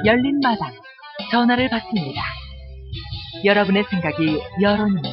열린 마당 전화를 받습니다. 여러분의 생각이 여론입니다.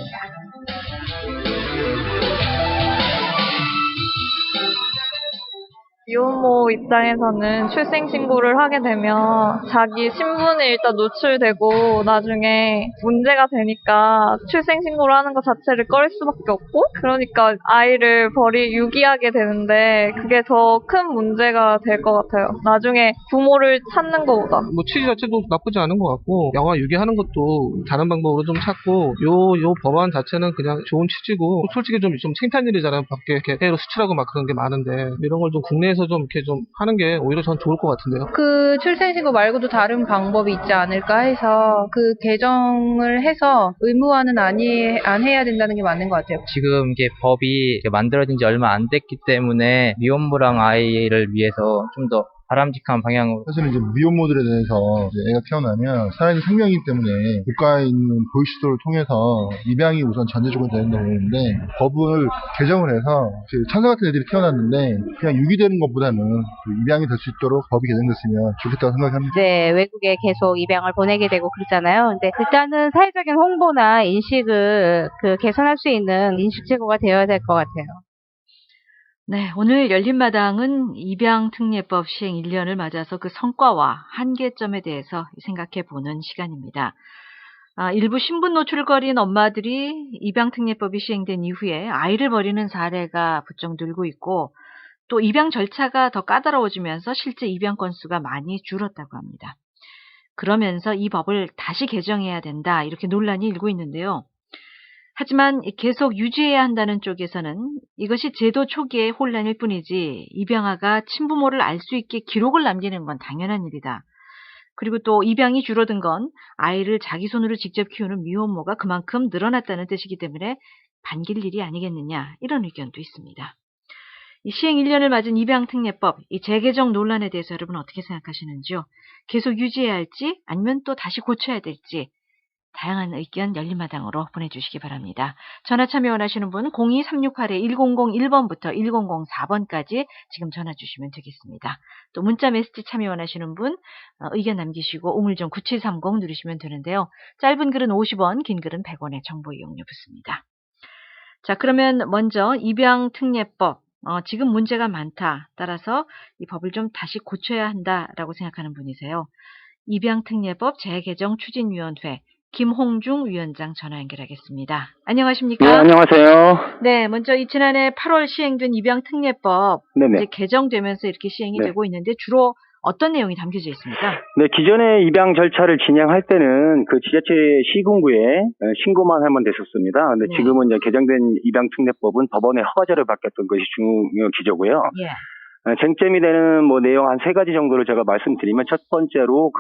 미혼모 입장에서는 출생신고를 하게 되면 자기 신분이 일단 노출되고 나중에 문제가 되니까 출생신고를 하는 것 자체를 꺼릴 수밖에 없고, 그러니까 아이를 유기하게 되는데 그게 더 큰 문제가 될 것 같아요. 나중에 부모를 찾는 것보다. 뭐 취지 자체도 나쁘지 않은 것 같고, 영아 유기하는 것도 다른 방법으로 좀 찾고, 요 법안 자체는 그냥 좋은 취지고, 솔직히 좀 창피한일이잖아요. 밖에 이렇게 해외로 수출하고 막 그런 게 많은데, 이런 걸 좀 국내에서 좀 이렇게 좀 하는 게 오히려 전 좋을 것 같은데요. 그 출생신고 말고도 다른 방법이 있지 않을까 해서 그 개정을 해서 의무화는 안 해야 된다는 게 맞는 것 같아요. 지금 이게 법이 만들어진 지 얼마 안 됐기 때문에 미혼모랑 아이를 위해서 좀 더 바람직한 방향으로. 사실은 이제 미혼모들에 대해서 애가 태어나면 살아있는 생명이기 때문에 국가에 있는 보육시설을 통해서 입양이 우선 전제 조건이 되는 부분인데, 법을 개정을 해서 천사 같은 애들이 태어났는데 그냥 유기되는 것보다는 입양이 될 수 있도록 법이 개정됐으면 좋겠다고 생각합니다. 이제 외국에 계속 입양을 보내게 되고 그러잖아요. 근데 일단은 사회적인 홍보나 인식을 개선할 수 있는 인식 제고가 되어야 될 것 같아요. 네, 오늘 열린마당은 입양특례법 시행 1년을 맞아서 그 성과와 한계점에 대해서 생각해 보는 시간입니다. 일부 신분 노출거린 엄마들이 입양특례법이 시행된 이후에 아이를 버리는 사례가 부쩍 늘고 있고, 또 입양 절차가 더 까다로워지면서 실제 입양 건수가 많이 줄었다고 합니다. 그러면서 이 법을 다시 개정해야 된다, 이렇게 논란이 일고 있는데요. 하지만 계속 유지해야 한다는 쪽에서는 이것이 제도 초기의 혼란일 뿐이지 입양아가 친부모를 알 수 있게 기록을 남기는 건 당연한 일이다. 그리고 또 입양이 줄어든 건 아이를 자기 손으로 직접 키우는 미혼모가 그만큼 늘어났다는 뜻이기 때문에 반길 일이 아니겠느냐, 이런 의견도 있습니다. 이 시행 1년을 맞은 입양특례법, 이 재개정 논란에 대해서 여러분 어떻게 생각하시는지요? 계속 유지해야 할지 아니면 또 다시 고쳐야 될지 다양한 의견 열린마당으로 보내주시기 바랍니다. 전화 참여 원하시는 분 02368-1001번부터 1004번까지 지금 전화 주시면 되겠습니다. 또 문자 메시지 참여 원하시는 분 의견 남기시고 우물정 9730 누르시면 되는데요. 짧은 글은 50원, 긴 글은 100원의 정보 이용료 붙습니다. 자, 그러면 먼저 입양특례법, 지금 문제가 많다. 따라서 이 법을 좀 다시 고쳐야 한다라고 생각하는 분이세요. 입양특례법 재개정 추진위원회 김홍중 위원장 전화 연결하겠습니다. 안녕하십니까? 네, 안녕하세요. 네, 먼저 지난해 8월 시행된 입양특례법 이제 개정되면서 이렇게 시행이 되고 있는데 주로 어떤 내용이 담겨져 있습니까? 네, 기존의 입양 절차를 진행할 때는 그 지자체 시군구에 신고만 하면 됐었습니다. 근데 지금은 이제 개정된 입양특례법은 법원의 허가제를 받겠던 것이 중요 기조고요. 쟁점이 되는 내용 한 3가지 정도를 제가 말씀드리면, 첫 번째로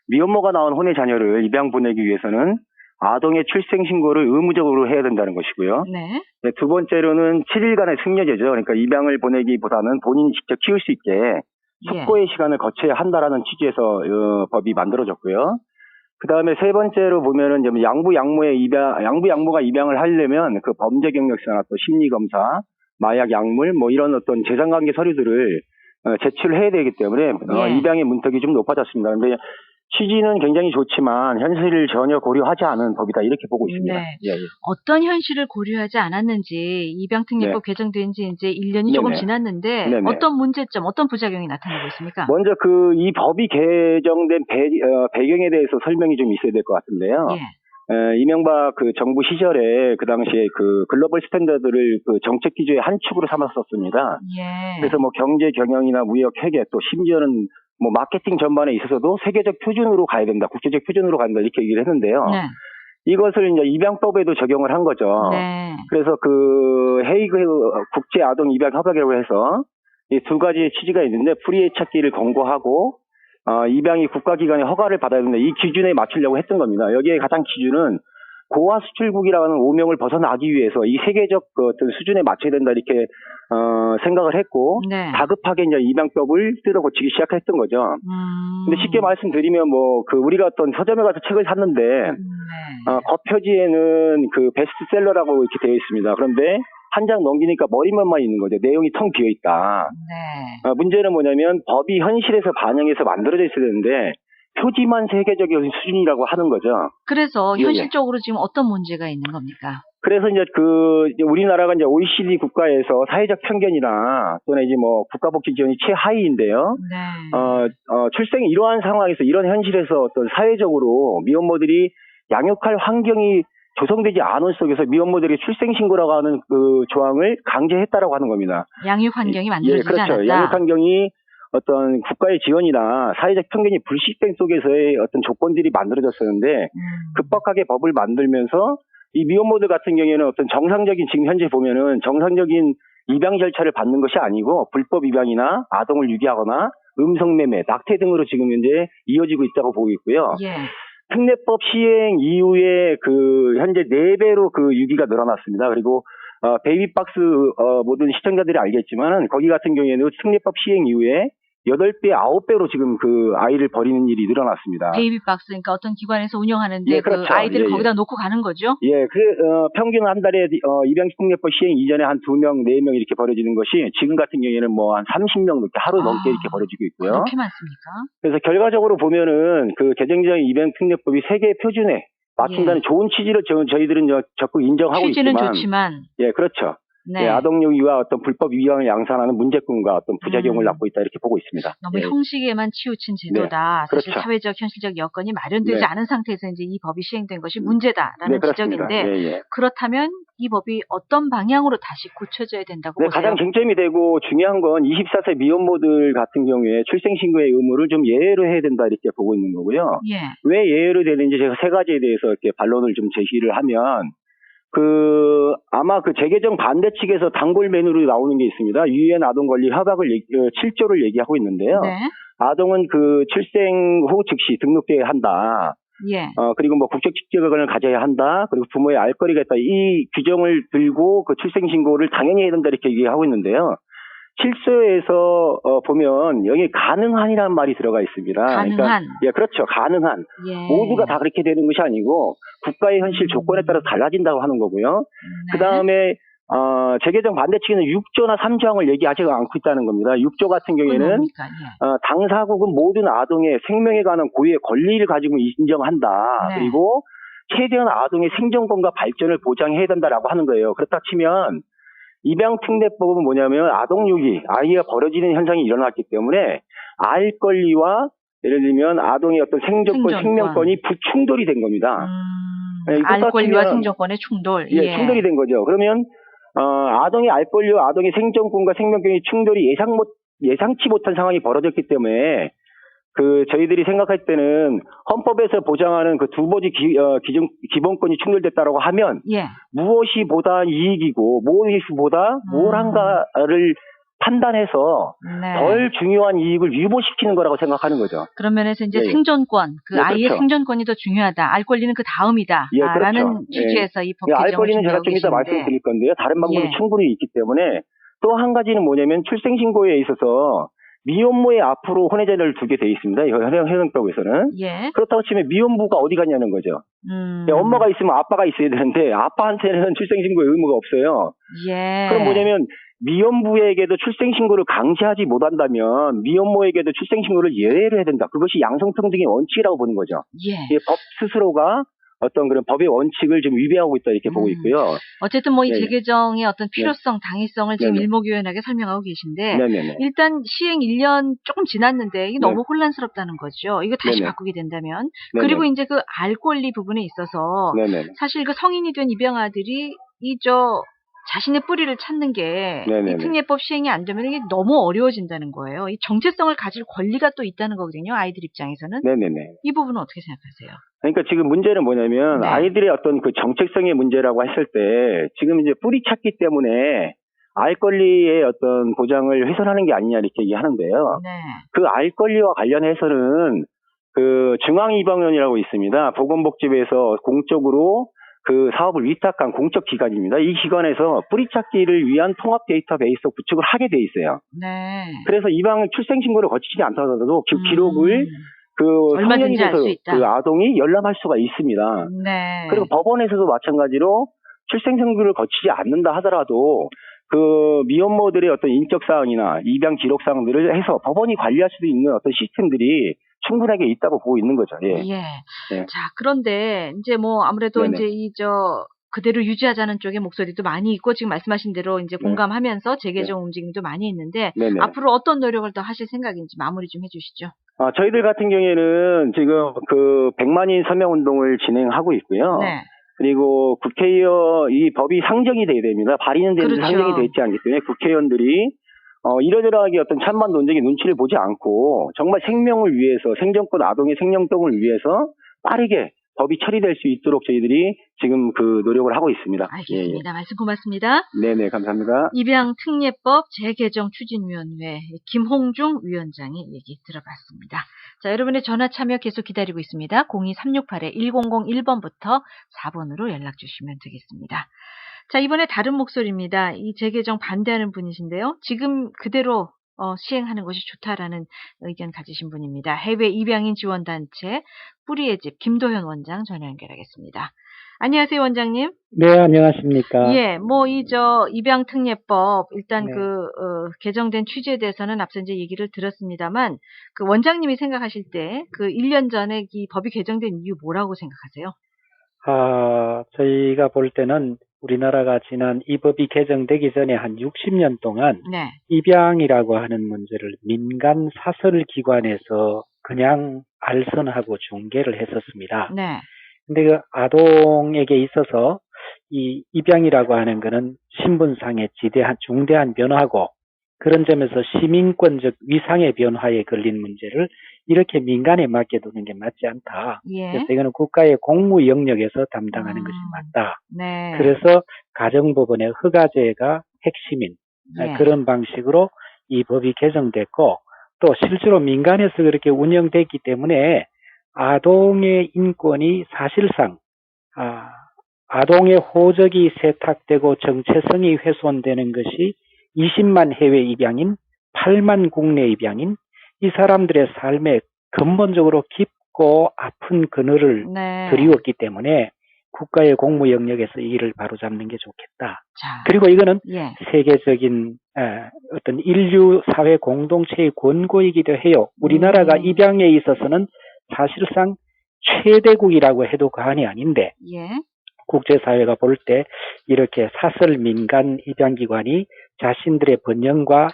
미혼모가 낳은 혼의 자녀를 입양 보내기 위해서는 아동의 출생 신고를 의무적으로 해야 된다는 것이고요. 네, 두 번째로는 7일간의 승려제죠. 그러니까 입양을 보내기보다는 본인이 직접 키울 수 있게 숙고의 시간을 거쳐야 한다라는 취지에서 법이 만들어졌고요. 그 다음에 세 번째로 보면은 이제 양부양모가 입양을 하려면 그 범죄 경력서나 또 심리검사, 마약 약물 이런 어떤 재산관계 서류들을 제출해야 되기 때문에 입양의 문턱이 좀 높아졌습니다. 그런데 취지는 굉장히 좋지만 현실을 전혀 고려하지 않은 법이다, 이렇게 보고 있습니다. 네. 어떤 현실을 고려하지 않았는지, 입양특례법 개정된 지 이제 1년이 조금 지났는데 어떤 문제점, 어떤 부작용이 나타나고 있습니까? 먼저 이 법이 개정된 배경에 대해서 설명이 좀 있어야 될 것 같은데요. 이명박 정부 시절에 그 당시에 글로벌 스탠다드를 정책 기조의 한 축으로 삼았었습니다. 그래서 경제 경영이나 무역 회계, 또 심지어는 마케팅 전반에 있어서도 세계적 표준으로 가야 된다, 국제적 표준으로 간다, 이렇게 얘기를 했는데요. 이것을 이제 입양법에도 적용을 한 거죠. 그래서 헤이그 국제 아동 입양 협약이라고 해서 이 2가지의 취지가 있는데, 불이의 찾기를 권고하고 입양이 국가기관의 허가를 받아야 된다, 이 기준에 맞추려고 했던 겁니다. 여기에 가장 기준은 고화 수출국이라는 오명을 벗어나기 위해서 이 세계적 어떤 수준에 맞춰야 된다, 이렇게 생각을 했고 다급하게 이제 입양법을 뜯어 고치기 시작했던 거죠. 근데 쉽게 말씀드리면 우리가 어떤 서점에 가서 책을 샀는데 겉표지에는 베스트셀러라고 이렇게 되어 있습니다. 그런데 한 장 넘기니까 머리만만 있는 거죠. 내용이 텅 비어 있다. 문제는 뭐냐면 법이 현실에서 반영해서 만들어져 있어야 되는데 표지만 세계적인 수준이라고 하는 거죠. 그래서 예, 예. 현실적으로 지금 어떤 문제가 있는 겁니까? 그래서 이제 이제 우리나라가 이제 OECD 국가에서 사회적 편견이나 또는 이제 뭐 국가복지 지원이 최하위인데요. 네. 출생이 이러한 상황에서 이런 현실에서 어떤 사회적으로 미혼모들이 양육할 환경이 조성되지 않은 속에서 미혼모들에게 출생신고라고 하는 그 조항을 강제했다라고 하는 겁니다. 양육 환경이 예, 만들어지지 그렇죠. 않았다. 양육 환경이 어떤 국가의 지원이나 사회적 편견이 불식된 속에서의 어떤 조건들이 만들어졌었는데 급박하게 법을 만들면서 이 미혼모들 같은 경우에는 어떤 정상적인 지금 현재 보면은 정상적인 입양 절차를 받는 것이 아니고 불법 입양이나 아동을 유기하거나 음성매매, 낙태 등으로 지금 현재 이어지고 있다고 보고 있고요. 예. 특례법 시행 이후에 그 현재 4배로 그 유기가 늘어났습니다. 그리고 베이비박스 모든 시청자들이 알겠지만 거기 같은 경우에는 특례법 시행 이후에 8배, 9배로 지금 그 아이를 버리는 일이 늘어났습니다. 베이비박스, 그러니까 어떤 기관에서 운영하는데 예, 그렇죠. 그 아이들을 예, 거기다 예. 놓고 가는 거죠? 예, 평균 한 달에 입양특례법 시행 이전에 한 2명, 4명 이렇게 버려지는 것이 지금 같은 경우에는 뭐 한 30명 넘게 하루 넘게 이렇게 버려지고 있고요. 그렇게 많습니까? 그래서 결과적으로 보면은 그 개정적인 입양특례법이 세계 표준에 맞춘다는 좋은 취지를 저희들은 적극 인정하고 취지는 있지만. 좋지만. 예, 그렇죠. 네. 예, 아동유기와 어떤 불법 입양을 양산하는 문제점과 어떤 부작용을 낳고 있다 이렇게 보고 있습니다. 너무 예. 형식에만 치우친 제도다. 네, 사실 그렇죠. 사회적 현실적 여건이 마련되지 네. 않은 상태에서 이제 이 법이 시행된 것이 문제다라는 네, 그렇습니다. 지적인데 예, 예. 그렇다면 이 법이 어떤 방향으로 다시 고쳐져야 된다고 네, 보세요? 가장 쟁점이 되고 중요한 건 24세 미혼모들 같은 경우에 출생신고의 의무를 좀 예외로 해야 된다 이렇게 보고 있는 거고요. 예. 왜 예외로 되는지 제가 3가지에 대해서 이렇게 반론을 좀 제시를 하면 아마 그 재개정 반대 측에서 단골 메뉴로 나오는 게 있습니다. 유엔 아동 권리 협약을 7조를 얘기하고 있는데요. 네. 아동은 그 출생 후 즉시 등록돼야 한다. 예. 그리고 뭐 국적 직계관을 가져야 한다. 그리고 부모의 알 거리가 있다. 이 규정을 들고 그 출생신고를 당연히 해야 된다 이렇게 얘기하고 있는데요. 실수에서 보면 여기 가능한이라는 말이 들어가 있습니다. 가능한. 그러니까, 예, 그렇죠. 가능한. 예. 모두가 다 그렇게 되는 것이 아니고 국가의 현실 조건에 따라 달라진다고 하는 거고요. 네. 그 다음에 재개정 반대 측에는 6조나 3조항을 얘기하지 않고 있다는 겁니다. 6조 같은 경우에는 뭡니까? 예. 당사국은 모든 아동의 생명에 관한 고유의 권리를 가지고 인정한다. 네. 그리고 최대한 아동의 생존권과 발전을 보장해야 된다라고 하는 거예요. 그렇다 치면 입양특례법은 뭐냐면 아동유기, 아이가 버려지는 현상이 일어났기 때문에 알 권리와 예를 들면 아동의 어떤 생존권, 생명권이 부충돌이 된 겁니다. 알 권리와 생존권의 충돌. 예, 충돌이 된 거죠. 그러면 아동의 알 권리와 아동의 생존권과 생명권의 충돌이 예상치 못한 상황이 벌어졌기 때문에 저희들이 생각할 때는 헌법에서 보장하는 그 두 가지 기본권이 충돌됐다라고 하면 예. 무엇이 보다 이익이고 무엇이 보다 우월한가를 판단해서 네. 덜 중요한 이익을 유보시키는 거라고 생각하는 거죠. 그런 면에서 이제 예. 생존권, 그 예, 아이의 그렇죠. 생존권이 더 중요하다. 알 권리는 그 다음이다. 예, 그렇죠. 라는 취지에서 이 법 알 개정을 권리는 제가 준비하고 좀 이따 계신데. 말씀드릴 건데요. 다른 방법이 예. 충분히 있기 때문에 또 한 가지는 뭐냐면 출생신고에 있어서 미혼모의 앞으로 혼외자를 두게 돼 있습니다. 현행법에서는. 예. 그렇다고 치면 미혼부가 어디 갔냐는 거죠. 엄마가 있으면 아빠가 있어야 되는데 아빠한테는 출생신고의 의무가 없어요. 예. 그럼 뭐냐면 미혼부에게도 출생신고를 강제하지 못한다면 미혼모에게도 출생신고를 예외로 해야 된다. 그것이 양성평등의 원칙이라고 보는 거죠. 예. 법 스스로가 어떤 그런 법의 원칙을 좀 위배하고 있다 이렇게 보고 있고요. 어쨌든 뭐 이 네. 재개정의 어떤 필요성, 당위성을 지금 네네. 일목요연하게 설명하고 계신데 네네네. 일단 시행 1년 조금 지났는데 이게 너무 혼란스럽다는 거죠. 이거 다시 네네. 바꾸게 된다면. 네네. 그리고 이제 그 알 권리 부분에 있어서 네네. 사실 그 성인이 된 입양아들이 자신의 뿌리를 찾는 게 이 특례법 시행이 안 되면 이게 너무 어려워진다는 거예요. 이 정체성을 가질 권리가 또 있다는 거거든요. 아이들 입장에서는. 네네네. 이 부분은 어떻게 생각하세요? 그러니까 지금 문제는 뭐냐면 네. 아이들의 어떤 그 정체성의 문제라고 했을 때 지금 이제 뿌리 찾기 때문에 알 권리의 어떤 보장을 훼손하는 게 아니냐 이렇게 얘기하는데요. 네. 그 알 권리와 관련해서는 그 중앙입양원이라고 있습니다. 보건복지부에서 공적으로 그 사업을 위탁한 공적 기관입니다. 이 기관에서 뿌리 찾기를 위한 통합 데이터베이스 구축을 하게 돼 있어요. 네. 그래서 입양 출생신고를 거치지 않더라도 그 기록을 얼마든지 알 수 성년이 있다. 그 아동이 열람할 수가 있습니다. 네. 그리고 법원에서도 마찬가지로 출생신고를 거치지 않는다 하더라도 그 미혼모들의 어떤 인적 사항이나 입양 기록 사항들을 해서 법원이 관리할 수도 있는 어떤 시스템들이 충분하게 있다고 보고 있는 거죠. 예. 예. 예. 자, 그런데 이제 뭐 아무래도 네네. 이제 그대로 유지하자는 쪽의 목소리도 많이 있고 지금 말씀하신 대로 이제 공감하면서 재개정 움직임도 많이 있는데 네네. 앞으로 어떤 노력을 더 하실 생각인지 마무리 좀 해주시죠. 저희들 같은 경우에는 지금 그 100만인 서명 운동을 진행하고 있고요. 네. 그리고 국회의원 이 법이 상정이 돼야 됩니다. 발의는 되는데 그렇죠. 상정이 되어 있지 않기 때문에 국회의원들이 이러저러하게 어떤 찬반 논쟁의 눈치를 보지 않고 정말 생명을 위해서 생존권 아동의 생명권을 위해서 빠르게 법이 처리될 수 있도록 저희들이 지금 그 노력을 하고 있습니다. 알겠습니다. 말씀 고맙습니다. 네네, 감사합니다. 입양특례법 재개정 추진위원회 김홍중 위원장의 얘기 들어봤습니다. 자, 여러분의 전화 참여 계속 기다리고 있습니다. 02368-1001번부터 4번으로 연락 주시면 되겠습니다. 자, 이번에 다른 목소리입니다. 이 재개정 반대하는 분이신데요. 지금 그대로 시행하는 것이 좋다라는 의견 가지신 분입니다. 해외 입양인 지원단체 뿌리의 집 김도현 원장 전화 연결하겠습니다. 안녕하세요, 원장님. 네, 안녕하십니까. 예, 뭐 입양특례법 일단 네. 개정된 취지에 대해서는 앞서 이제 얘기를 들었습니다만 그 원장님이 생각하실 때 그 1년 전에 이 법이 개정된 이유 뭐라고 생각하세요? 저희가 볼 때는 우리나라가 지난 이 법이 개정되기 전에 한 60년 동안 네. 입양이라고 하는 문제를 민간 사설기관에서 그냥 알선하고 중개를 했었습니다. 네. 근데 그 아동에게 있어서 이 입양이라고 하는 거는 신분상의 중대한 변화고 그런 점에서 시민권적 위상의 변화에 걸린 문제를 이렇게 민간에 맡겨두는 게 맞지 않다. 예. 그래서 이거는 국가의 공무 영역에서 담당하는 것이 맞다. 네. 그래서 가정법원의 허가제가 핵심인 예. 그런 방식으로 이 법이 개정됐고 또 실제로 민간에서 그렇게 운영됐기 때문에 아동의 인권이 사실상 아동의 호적이 세탁되고 정체성이 훼손되는 것이 20만 해외 입양인, 8만 국내 입양인 이 사람들의 삶에 근본적으로 깊고 아픈 그늘을 드리웠기 때문에 국가의 공무 영역에서 이 일을 바로잡는 게 좋겠다. 자, 그리고 이거는 예. 세계적인 어떤 인류 사회 공동체의 권고이기도 해요. 우리나라가 입양에 있어서는 사실상 최대국이라고 해도 과언이 아닌데 예. 국제사회가 볼 때 이렇게 사설 민간 입양기관이 자신들의 번영과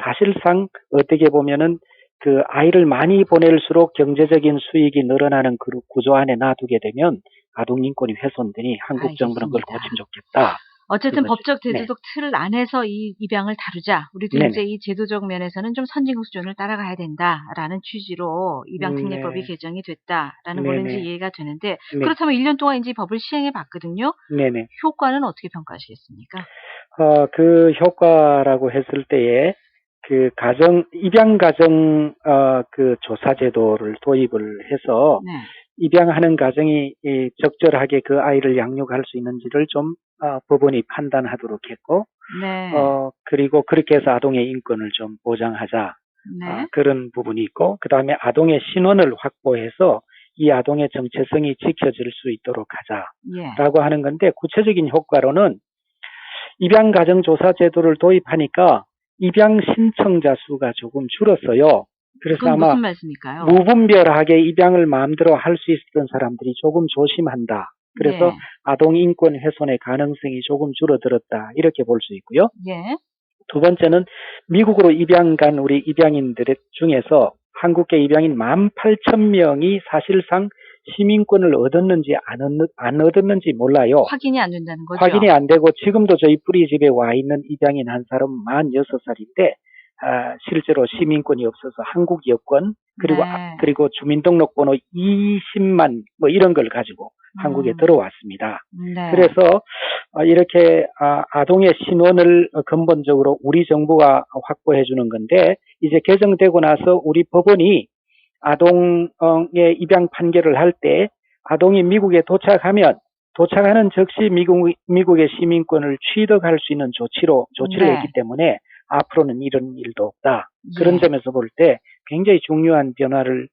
사실상 어떻게 보면은 그 아이를 많이 보낼수록 경제적인 수익이 늘어나는 그 구조 안에 놔두게 되면 아동 인권이 훼손되니 한국 정부는 그걸 고치면 좋겠다. 어쨌든 그거죠. 법적 제도적 틀 안에서 이 입양을 다루자. 우리도 네네. 이제 이 제도적 면에서는 좀 선진국 수준을 따라가야 된다라는 취지로 입양특례법이 네. 개정이 됐다라는 네네. 거는 이제 이해가 되는데 네. 그렇다면 1년 동안 이제 이 법을 시행해 봤거든요. 네네. 효과는 어떻게 평가하시겠습니까? 그 효과라고 했을 때에 그 입양 가정 그 조사 제도를 도입을 해서 네. 입양하는 가정이 적절하게 그 아이를 양육할 수 있는지를 좀 법원이 판단하도록 했고, 네. 그리고 그렇게 해서 아동의 인권을 좀 보장하자. 네. 그런 부분이 있고, 그 다음에 아동의 신원을 확보해서 이 아동의 정체성이 지켜질 수 있도록 하자라고 하는 건데, 구체적인 효과로는 입양 가정 조사 제도를 도입하니까 입양 신청자 수가 조금 줄었어요. 그래서 그건 아마 무슨 말씀일까요? 무분별하게 입양을 마음대로 할 수 있었던 사람들이 조금 조심한다. 그래서 네. 아동 인권 훼손의 가능성이 조금 줄어들었다. 이렇게 볼 수 있고요. 예. 두 번째는 미국으로 입양 간 우리 입양인들 중에서 한국계 입양인 18,000명이 사실상 시민권을 얻었는지 안 얻었는지 몰라요. 확인이 안 된다는 거죠. 확인이 안 되고 지금도 저희 뿌리집에 와 있는 입양인 한 사람은 46살인데 실제로 시민권이 없어서 한국 여권 그리고 네. 그리고 주민등록번호 20만 뭐 이런 걸 가지고 한국에 들어왔습니다. 네. 그래서 이렇게 아동의 신원을 근본적으로 우리 정부가 확보해 주는 건데 이제 개정되고 나서 우리 법원이 아동의 입양 판결을 할 때 아동이 미국에 도착하는 즉시 미국의 시민권을 취득할 수 있는 조치를 네. 했기 때문에 앞으로는 이런 일도 없다. 예. 그런 점에서 볼 때 굉장히 중요한 변화를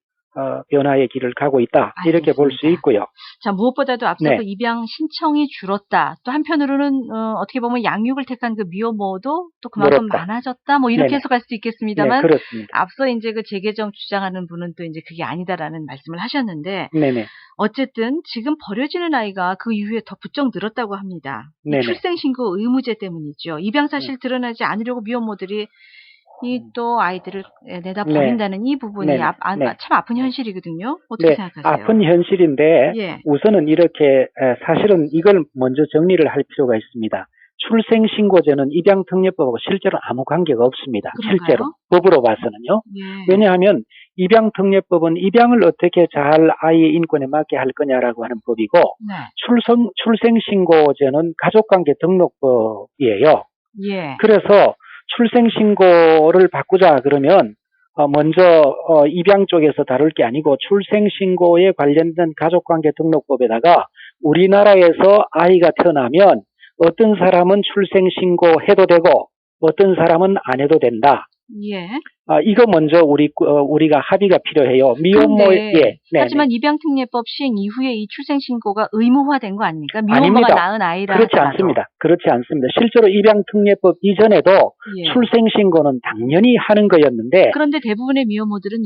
변화의 길을 가고 있다. 이렇게 볼 수 있고요. 자, 무엇보다도 앞서 네. 그 입양 신청이 줄었다. 또 한편으로는 어떻게 보면 양육을 택한 그 미혼모도 또 그만큼 늘었다. 많아졌다. 뭐 이렇게 네네. 해석할 수도 있겠습니다만, 네, 그렇습니다. 앞서 이제 그 재개정 주장하는 분은 또 이제 그게 아니다라는 말씀을 하셨는데, 네네. 어쨌든 지금 버려지는 아이가 그 이후에 더 부쩍 늘었다고 합니다. 네네. 출생신고 의무제 때문이죠. 입양 사실 드러나지 않으려고 미혼모들이 이 또 아이들을 내다 버린다는 이 부분이 네네. 참 아픈 현실이거든요. 어떻게 네, 생각하세요? 아픈 현실인데 예. 우선은 이렇게 사실은 이걸 먼저 정리를 할 필요가 있습니다. 출생신고제는 입양특례법하고 실제로 아무 관계가 없습니다. 그런가요? 실제로 법으로 봐서는요. 예. 왜냐하면 입양특례법은 입양을 어떻게 잘 아이의 인권에 맞게 할 거냐라고 하는 법이고 네. 출생신고제는 가족관계 등록법이에요. 예. 그래서 출생신고를 바꾸자 그러면 먼저 입양 쪽에서 다룰 게 아니고 출생신고에 관련된 가족관계 등록법에다가 우리나라에서 아이가 태어나면 어떤 사람은 출생신고 해도 되고 어떤 사람은 안 해도 된다. 예. 이거 먼저 우리가 합의가 필요해요. 미혼모의 예. 하지만 입양특례법 시행 이후에 이 출생신고가 의무화된 거 아닙니까? 미혼모가 아닙니다. 낳은 아이라 그렇지 하더라도. 않습니다. 그렇지 않습니다. 실제로 입양특례법 이전에도 예. 출생신고는 당연히 하는 거였는데 그런데 대부분의 미혼모들은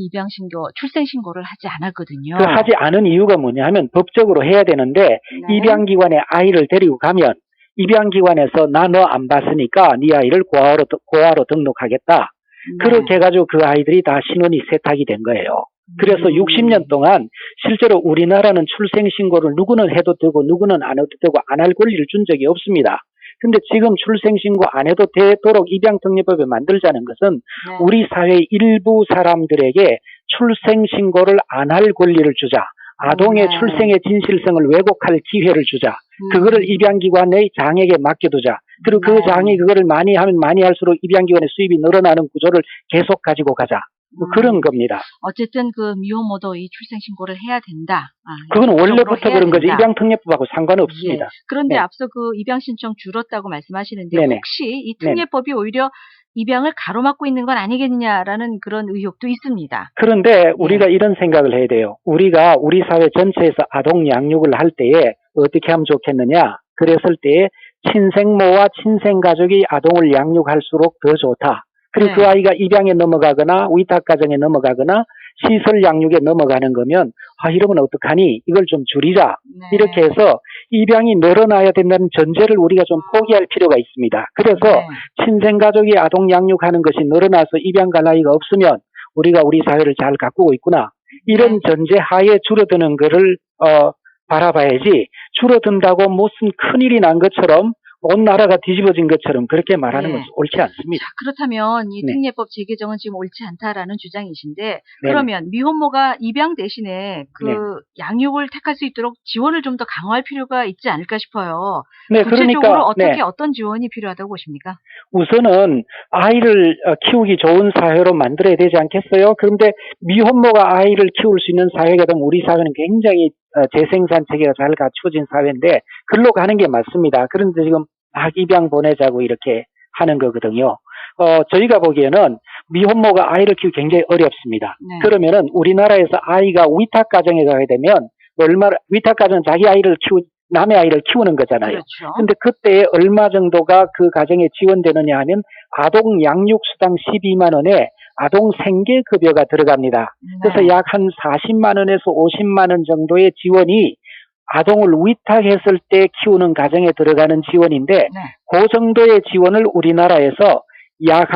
출생신고를 하지 않았거든요. 그 하지 않은 이유가 뭐냐면 법적으로 해야 되는데 네. 입양기관에 아이를 데리고 가면 입양기관에서 나 너 안 봤으니까 네 아이를 고아로 등록하겠다. 그렇게 해가지고 그 아이들이 다 신원이 세탁이 된 거예요. 그래서 60년 동안 실제로 우리나라는 출생신고를 누구는 해도 되고 누구는 안 해도 되고 안 할 권리를 준 적이 없습니다. 근데 지금 출생신고 안 해도 되도록 입양특례법을 만들자는 것은 우리 사회 일부 사람들에게 출생신고를 안 할 권리를 주자. 아동의 출생의 진실성을 왜곡할 기회를 주자. 그거를 입양기관의 장에게 맡겨두자. 그리고 그 장이 그거를 많이 하면 많이 할수록 입양기관의 수입이 늘어나는 구조를 계속 가지고 가자. 뭐 그런 겁니다. 어쨌든 그 미혼모도 이 출생신고를 해야 된다. 그건 원래부터 그런 거죠. 입양특례법하고 상관없습니다. 예. 그런데 네. 앞서 그 입양신청 줄었다고 말씀하시는데 네네. 혹시 이 특례법이 오히려 입양을 가로막고 있는 건 아니겠느냐라는 그런 의혹도 있습니다. 그런데 우리가 이런 생각을 해야 돼요. 우리가 우리 사회 전체에서 아동 양육을 할 때에 어떻게 하면 좋겠느냐. 그랬을 때에 친생모와 친생가족이 아동을 양육할수록 더 좋다. 그리고 그 아이가 입양에 넘어가거나 위탁가정에 넘어가거나 시설 양육에 넘어가는 거면 이러면 어떡하니? 이걸 좀 줄이자. 이렇게 해서 입양이 늘어나야 된다는 전제를 우리가 좀 포기할 필요가 있습니다. 그래서 친생가족이 아동 양육하는 것이 늘어나서 입양 갈 아이가 없으면 우리가 우리 사회를 잘 가꾸고 있구나. 이런 전제 하에 줄어드는 거를 바라봐야지 줄어든다고 무슨 큰일이 난 것처럼 온 나라가 뒤집어진 것처럼 그렇게 말하는 것은 옳지 않습니다. 자, 그렇다면 이 특례법 재개정은 지금 옳지 않다라는 주장이신데 그러면 미혼모가 입양 대신에 그 양육을 택할 수 있도록 지원을 좀 더 강화할 필요가 있지 않을까 싶어요. 네, 구체적으로 그러니까 어떻게 어떤 지원이 필요하다고 보십니까? 우선은 아이를 키우기 좋은 사회로 만들어야 되지 않겠어요? 그런데 미혼모가 아이를 키울 수 있는 사회가 되면 우리 사회는 굉장히 재생산 체계가 잘 갖춰진 사회인데 글로 가는 게 맞습니다. 그런데 지금 막 입양 보내자고 이렇게 하는 거거든요. 저희가 보기에는 미혼모가 아이를 키우기 굉장히 어렵습니다. 그러면은 우리나라에서 아이가 위탁가정에 가게 되면 위탁가정은 자기 아이를 남의 아이를 키우는 거잖아요. 그렇죠. 근데 그때 얼마 정도가 그 가정에 지원되느냐 하면 아동 양육수당 12만 원에 아동 생계급여가 들어갑니다. 그래서 약 한 40만 원에서 50만 원 정도의 지원이 아동을 위탁했을 때 키우는 가정에 들어가는 지원인데 그 정도의 지원을 우리나라에서 약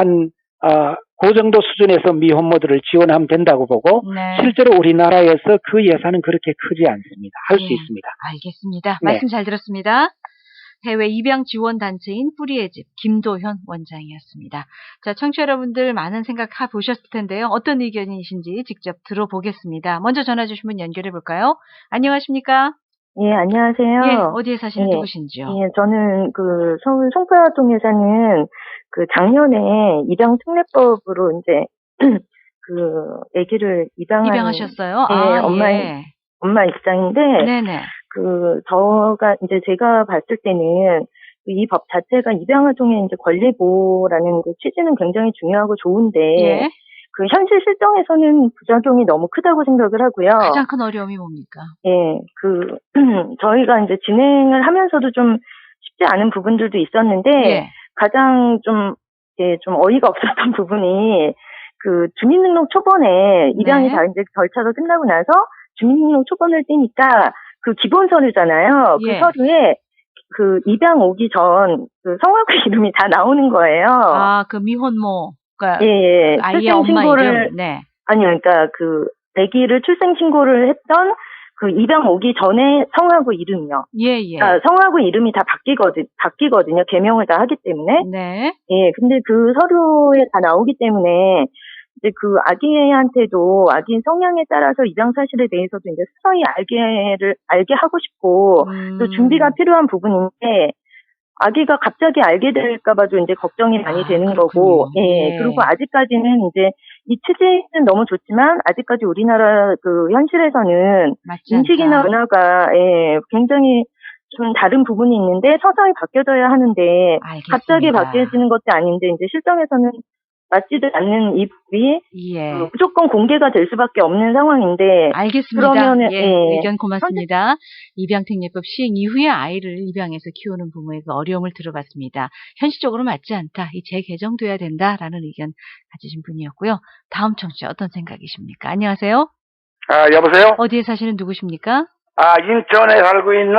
그 정도 수준에서 미혼모들을 지원하면 된다고 보고 실제로 우리나라에서 그 예산은 그렇게 크지 않습니다. 할 수 있습니다. 알겠습니다. 말씀 잘 들었습니다. 해외 입양 지원 단체인 뿌리의 집 김도현 원장이었습니다. 자, 청취자 여러분들 많은 생각 해보셨을 텐데요. 어떤 의견이신지 직접 들어보겠습니다. 먼저 전화 주신 분 연결해 볼까요? 안녕하십니까? 예, 안녕하세요. 예, 어디에 사시는 누구신지요? 예, 저는 그 서울 송파동에 사는 그 작년에 입양 특례법으로 이제 그 아기를 입양하셨어요? 예, 엄마 입장인데 이제 제가 봤을 때는 이 법 자체가 입양 아동의 이제 권리 보호라는 그 취지는 굉장히 중요하고 좋은데 그 현실 실정에서는 부작용이 너무 크다고 생각을 하고요. 가장 큰 어려움이 뭡니까? 예, 저희가 이제 진행을 하면서도 좀 쉽지 않은 부분들도 있었는데, 예. 가장 좀 어이가 없었던 부분이, 주민등록 초본에 입양이 네. 다 이제 절차가 끝나고 나서 주민등록 초본을 떼니까 기본 서류잖아요. 예. 그 서류에 입양 오기 전 성하고 이름이 다 나오는 거예요. 아, 미혼모. 그러니까 예. 아이의 엄마 이름. 네. 아니요, 그러니까 아기를 출생신고를 했던 입양 오기 전에 성하고 이름이요. 예, 예. 그러니까 성하고 이름이 다 바뀌거든요. 개명을 다 하기 때문에. 네. 예, 근데 서류에 다 나오기 때문에, 이제 아기한테도 아기 성향에 따라서 입양 사실에 대해서도 이제 서서히 알게 하고 싶고, 또 준비가 필요한 부분인데, 아기가 갑자기 알게 될까봐도 이제 걱정이 많이 되는 그렇군요. 거고, 예. 예. 그리고 아직까지는 이제 이 취지는 너무 좋지만, 아직까지 우리나라 현실에서는 맞지 인식이나 않다. 문화가, 예, 굉장히 좀 다른 부분이 있는데, 서서히 바뀌어져야 하는데, 알겠습니다. 갑자기 바뀌어지는 것도 아닌데, 이제 실정에서는 맞지도 않는 이 부분이 예. 무조건 공개가 될 수밖에 없는 상황인데, 알겠습니다. 그러면은, 예, 의견 고맙습니다. 입양특례법 시행 이후에 아이를 입양해서 키우는 부모의 어려움을 들어봤습니다. 현실적으로 맞지 않다. 재개정돼야 된다라는 의견 가지신 분이었고요. 다음 청취자 어떤 생각이십니까? 안녕하세요. 여보세요? 어디에 사시는 누구십니까? 인천에 살고 있는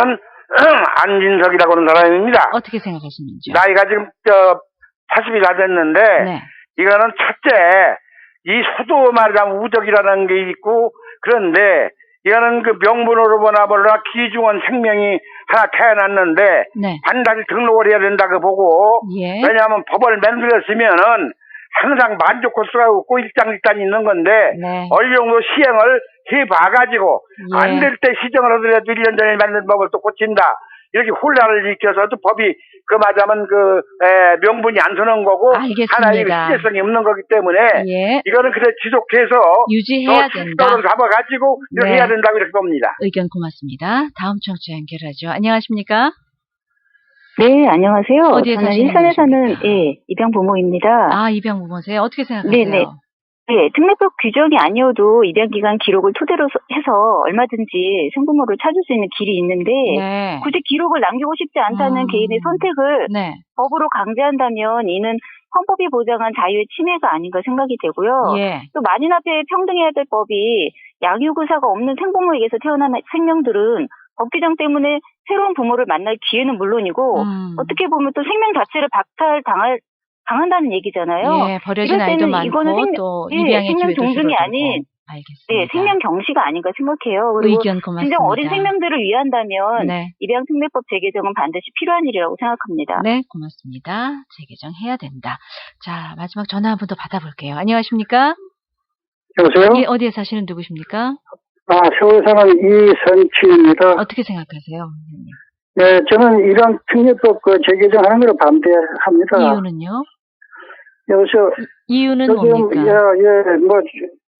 안진석이라고 하는 사람입니다. 어떻게 생각하시는지요? 나이가 지금 80이 다 됐는데, 네. 이거는 첫째, 이 소도 말하자면 우적이라는 게 있고, 그런데 이거는 명분으로 보나 몰라 귀중한 생명이 하나 태어났는데, 네. 반드시 등록을 해야 된다고 보고, 예. 왜냐하면 법을 만들었으면은 항상 만족할 수가 없고 일장일단 있는 건데, 네. 어느 정도 시행을 해봐가지고, 예. 안 될 때 시정을 하더라도 1년 전에 만든 법을 또 고친다. 이렇게 혼란을 일으켜서도 법이 말하자면 명분이 안 서는 거고, 알겠습니다. 하나의 실제성이 없는 거기 때문에, 예. 이거는 그래 지속해서 유지해야 된다. 를 잡아가지고 이렇게 네. 해야 된다고 이렇게 봅니다. 의견 고맙습니다. 다음 청취자 연결하죠. 안녕하십니까? 네, 안녕하세요. 어디에 저는 사시는 일산에 사는 분이십니까? 입양 부모입니다. 입양 부모세요? 어떻게 생각하세요? 네네. 네, 특례법 규정이 아니어도 입양기간 기록을 토대로 해서 얼마든지 생부모를 찾을 수 있는 길이 있는데 네. 굳이 기록을 남기고 싶지 않다는 개인의 선택을 네. 법으로 강제한다면 이는 헌법이 보장한 자유의 침해가 아닌가 생각이 되고요. 예. 또 만인 앞에 평등해야 될 법이 양육의사가 없는 생부모에게서 태어난 생명들은 법 규정 때문에 새로운 부모를 만날 기회는 물론이고 어떻게 보면 또 생명 자체를 박탈당한다는 얘기잖아요. 예, 버려진 이럴 아이도 때는 많고 이거는 또 예, 입양의 생명 기회도 존중이 줄어들고. 아닌 알겠습니다. 네, 생명 경시가 아닌가 생각해요. 그리고 의견 고맙습니다. 진정 어린 생명들을 위한다면 네. 입양 특례법 재개정은 반드시 필요한 일이라고 생각합니다. 네, 고맙습니다. 재개정해야 된다. 자, 마지막 전화 한 번 더 받아볼게요. 안녕하십니까? 여보세요? 예, 어디에 사시는 누구십니까? 서울 사는 이선치입니다. 어떻게 생각하세요? 네, 저는 입양 특례법 재개정하는 걸 반대합니다. 이유는요? 여보세요? 이유는 뭡니까?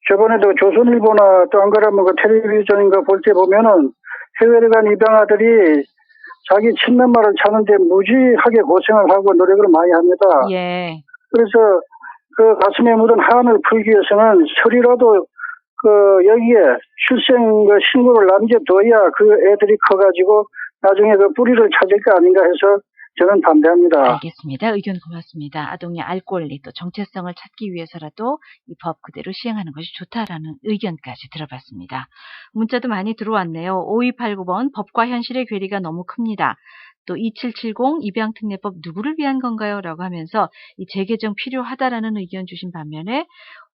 저번에도 조선일보나 또 안 그러면 텔레비전인가 볼 때 보면은 해외에 간 입양아들이 자기 친엄마를 찾는데 무지하게 고생을 하고 노력을 많이 합니다. 예. 그래서 가슴에 묻은 한을 풀기 위해서는 서류라도 여기에 출생 신고를 남겨둬야 애들이 커가지고 나중에 뿌리를 찾을 거 아닌가 해서 저는 반대합니다. 알겠습니다. 의견 고맙습니다. 아동의 알 권리 또 정체성을 찾기 위해서라도 이 법 그대로 시행하는 것이 좋다라는 의견까지 들어봤습니다. 문자도 많이 들어왔네요. 5289번 법과 현실의 괴리가 너무 큽니다. 또 2770 입양특례법 누구를 위한 건가요? 라고 하면서 이 재개정 필요하다라는 의견 주신 반면에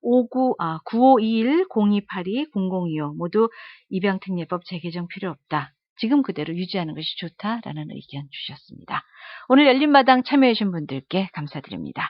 9521-0282-0025 모두 입양특례법 재개정 필요 없다. 지금 그대로 유지하는 것이 좋다라는 의견 주셨습니다. 오늘 열린마당 참여해주신 분들께 감사드립니다.